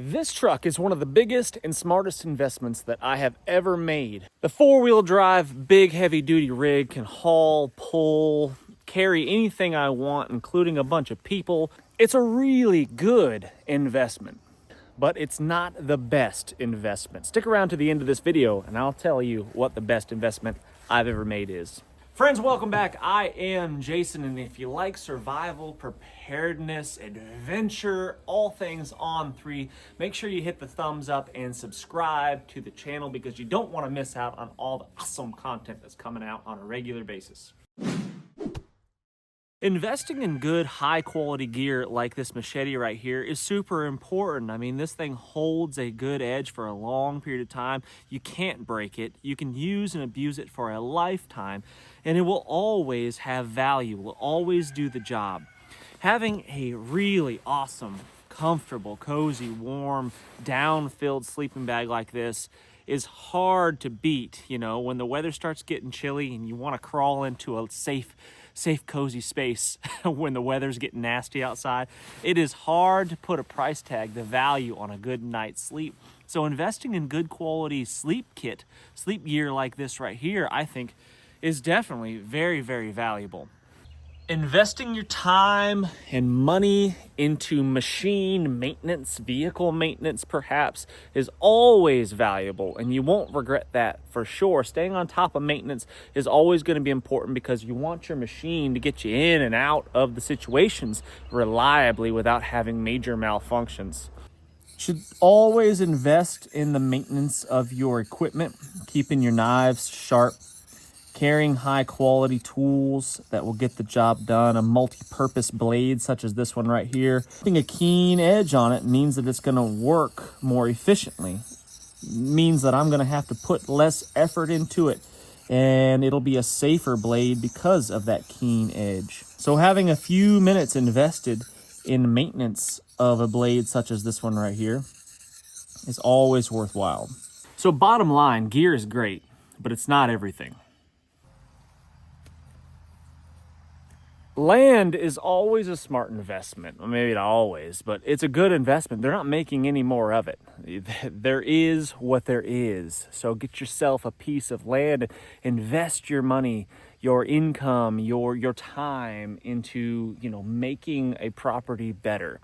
This truck is one of the biggest and smartest investments that I have ever made. The four-wheel drive, big heavy-duty rig can haul, pull, carry anything I want, including a bunch of people. It's a really good investment, but it's not the best investment. Stick around to the end of this video and I'll tell you what the best investment I've ever made is. Friends, welcome back. I am Jason, and if you like survival, preparedness, adventure, all things on 3, make sure you hit the thumbs up and subscribe to the channel because you don't want to miss out on all the awesome content that's coming out on a regular basis. Investing in good, high-quality gear like this machete right here is super important. I mean, this thing holds a good edge for a long period of time. You can't break it. You can use and abuse it for a lifetime, and it will always have value, will always do the job. Having a really awesome, comfortable, cozy, warm, down-filled sleeping bag like this is hard to beat, you know, when the weather starts getting chilly and you want to crawl into a safe, cozy space when the weather's getting nasty outside. It is hard to put a price tag, the value on a good night's sleep. So investing in good quality sleep gear like this right here, I think is definitely very, very valuable. Investing your time and money into machine maintenance, vehicle maintenance perhaps, is always valuable, and you won't regret that for sure. Staying on top of maintenance is always going to be important because you want your machine to get you in and out of the situations reliably without having major malfunctions. You should always invest in the maintenance of your equipment, keeping your knives sharp, carrying high quality tools that will get the job done. A multi-purpose blade such as this one right here, putting a keen edge on it means that it's going to work more efficiently. Means that I'm going to have to put less effort into it, and it'll be a safer blade because of that keen edge. So having a few minutes invested in maintenance of a blade such as this one right here is always worthwhile. So bottom line, gear is great, but it's not everything. Land is always a smart investment. Well, maybe not always, but it's a good investment. They're not making any more of it. There is what there is. So get yourself a piece of land, invest your money, your income, your time into, making a property better.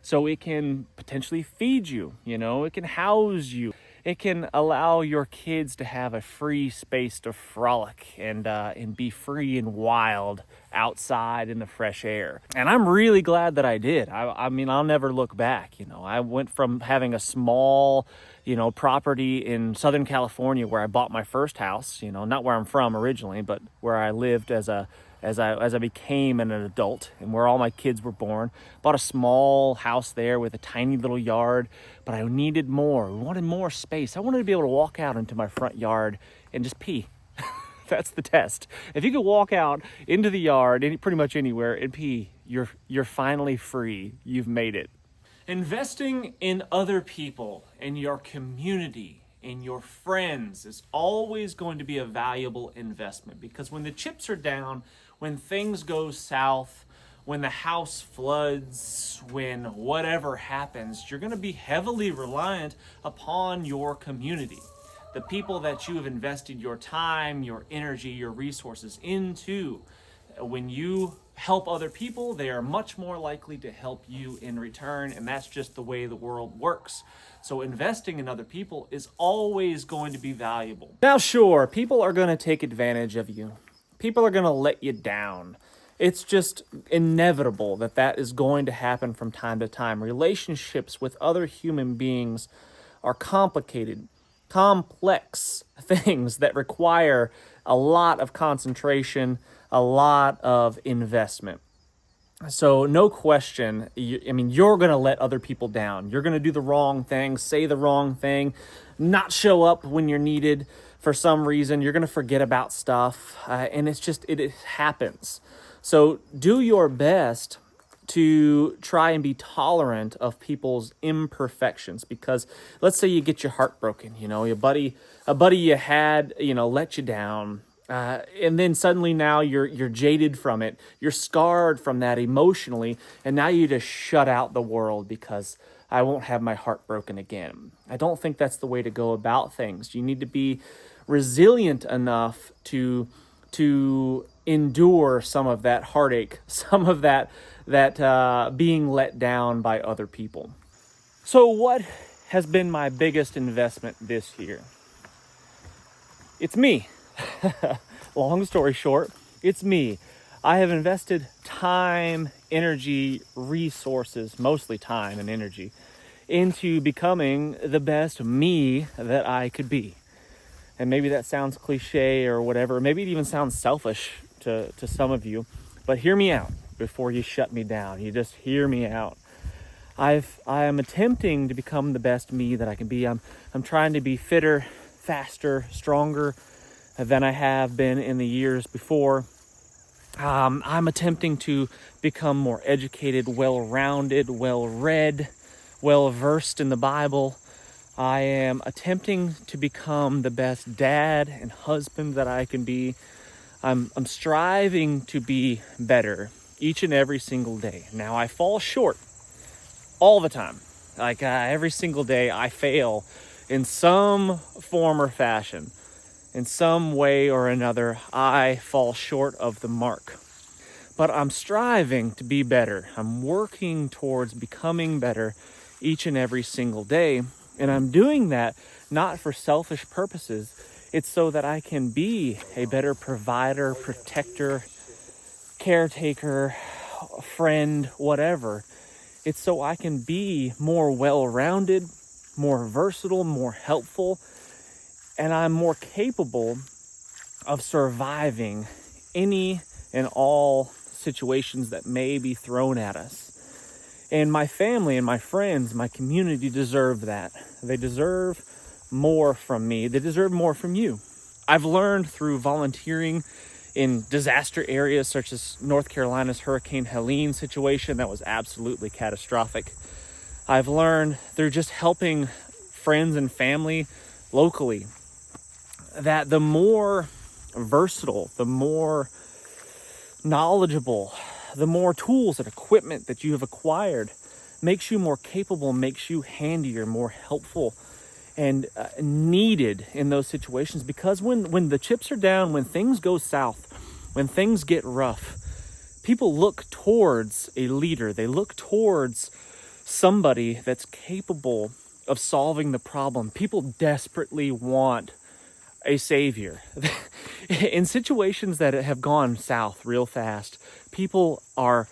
So it can potentially feed you, it can house you. It can allow your kids to have a free space to frolic and be free and wild outside in the fresh air. And I'm really glad that I did. I mean, I'll never look back. I went from having a small, property in Southern California where I bought my first house, not where I'm from originally, but where I lived as I became an adult and where all my kids were born. Bought a small house there with a tiny little yard, but I needed more. I wanted more space. I wanted to be able to walk out into my front yard and just pee. That's the test. If you could walk out into the yard, pretty much anywhere, and pee, you're finally free. You've made it. Investing in other people, in your community, in your friends is always going to be a valuable investment, because when the chips are down, when things go south, when the house floods, when whatever happens, you're going to be heavily reliant upon your community. The people that you have invested your time, your energy, your resources into. When you help other people, they are much more likely to help you in return, and that's just the way the world works. So investing in other people is always going to be valuable. Now, sure, people are going to take advantage of you. People are going to let you down. It's just inevitable that is going to happen from time to time. Relationships with other human beings are complicated, complex things that require a lot of concentration, a lot of investment. So no question, you're going to let other people down. You're going to do the wrong thing, say the wrong thing, not show up when you're needed for some reason. You're going to forget about stuff, and it happens. So do your best to try and be tolerant of people's imperfections, because let's say you get your heart broken, a buddy you had, let you down. And then suddenly now you're jaded from it. You're scarred from that emotionally, and now you just shut out the world because I won't have my heart broken again. I don't think that's the way to go about things. You need to be resilient enough to endure some of that heartache, some of that being let down by other people. So what has been my biggest investment this year? It's me. Long story short, it's me. I have invested time, energy, resources, mostly time and energy, into becoming the best me that I could be. And maybe that sounds cliche or whatever. Maybe it even sounds selfish to some of you. But hear me out before you shut me down. You just hear me out. I am attempting to become the best me that I can be. I'm trying to be fitter, faster, stronger than I have been in the years before. I'm attempting to become more educated, well-rounded, well-read, well-versed in the Bible. I am attempting to become the best dad and husband that I can be. I'm striving to be better each and every single day. Now, I fall short all the time. Like every single day I fail in some form or fashion. In some way or another, I fall short of the mark. But I'm striving to be better. I'm working towards becoming better each and every single day. And I'm doing that not for selfish purposes. It's so that I can be a better provider, protector, caretaker, friend, whatever. It's so I can be more well-rounded, more versatile, more helpful, and I'm more capable of surviving any and all situations that may be thrown at us. And my family and my friends, my community deserve that. They deserve more from me. They deserve more from you. I've learned through volunteering in disaster areas such as North Carolina's Hurricane Helene situation that was absolutely catastrophic. I've learned through just helping friends and family locally that the more versatile, the more knowledgeable, the more tools and equipment that you have acquired makes you more capable, makes you handier, more helpful, and needed in those situations. Because when the chips are down, when things go south, when things get rough, people look towards a leader. They look towards somebody that's capable of solving the problem. People desperately want a savior. In situations that have gone south real fast, people are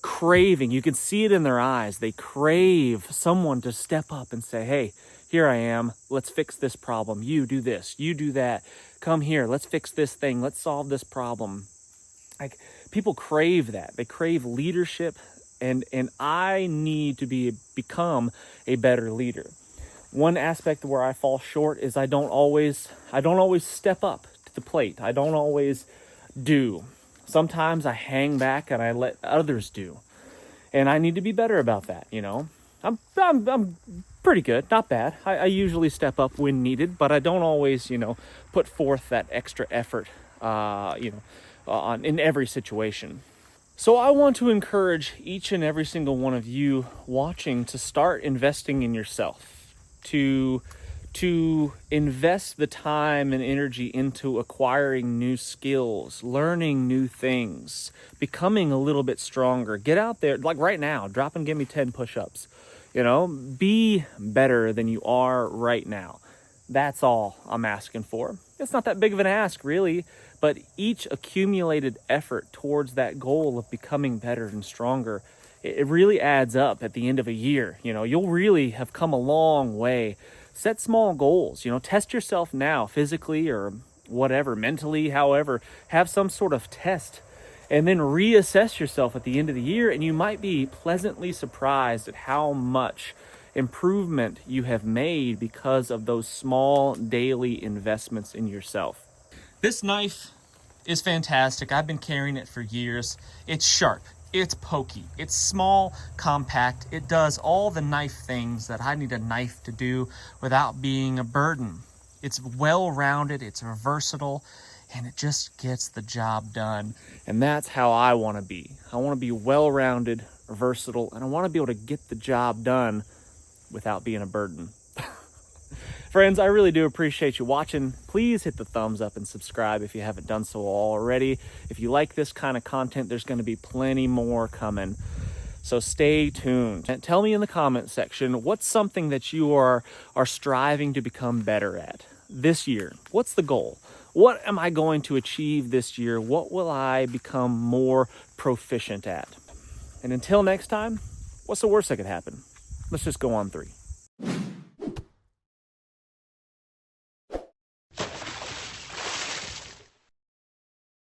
craving, you can see it in their eyes, they crave someone to step up and say, hey, here I am, let's fix this problem. You do this, you do that. Come here, let's fix this thing, let's solve this problem. Like, people crave that. They crave leadership, and I need to become a better leader. One aspect where I fall short is I don't always step up to the plate. I don't always do. Sometimes I hang back and I let others do. And I need to be better about that, you know. I'm pretty good, not bad. I usually step up when needed, but I don't always, put forth that extra effort, in every situation. So I want to encourage each and every single one of you watching to start investing in yourself, to invest the time and energy into acquiring new skills, learning new things, becoming a little bit stronger. Get out there, like right now, drop and give me 10 push-ups. Be better than you are right now. That's all I'm asking for. It's not that big of an ask, really, but each accumulated effort towards that goal of becoming better and stronger, it really adds up at the end of a year. You'll really have come a long way. Set small goals, test yourself now, physically or whatever, mentally, however, have some sort of test, and then reassess yourself at the end of the year, and you might be pleasantly surprised at how much improvement you have made because of those small daily investments in yourself. This knife is fantastic. I've been carrying it for years. It's sharp. It's pokey. It's small, compact. It does all the knife things that I need a knife to do without being a burden. It's well-rounded, it's versatile, and it just gets the job done. And that's how I want to be. I want to be well-rounded, versatile, and I want to be able to get the job done without being a burden. Friends, I really do appreciate you watching. Please hit the thumbs up and subscribe if you haven't done so already. If you like this kind of content, there's going to be plenty more coming. So stay tuned. And tell me in the comment section, what's something that you are striving to become better at this year? What's the goal? What am I going to achieve this year? What will I become more proficient at? And until next time, what's the worst that could happen? Let's just go on 3.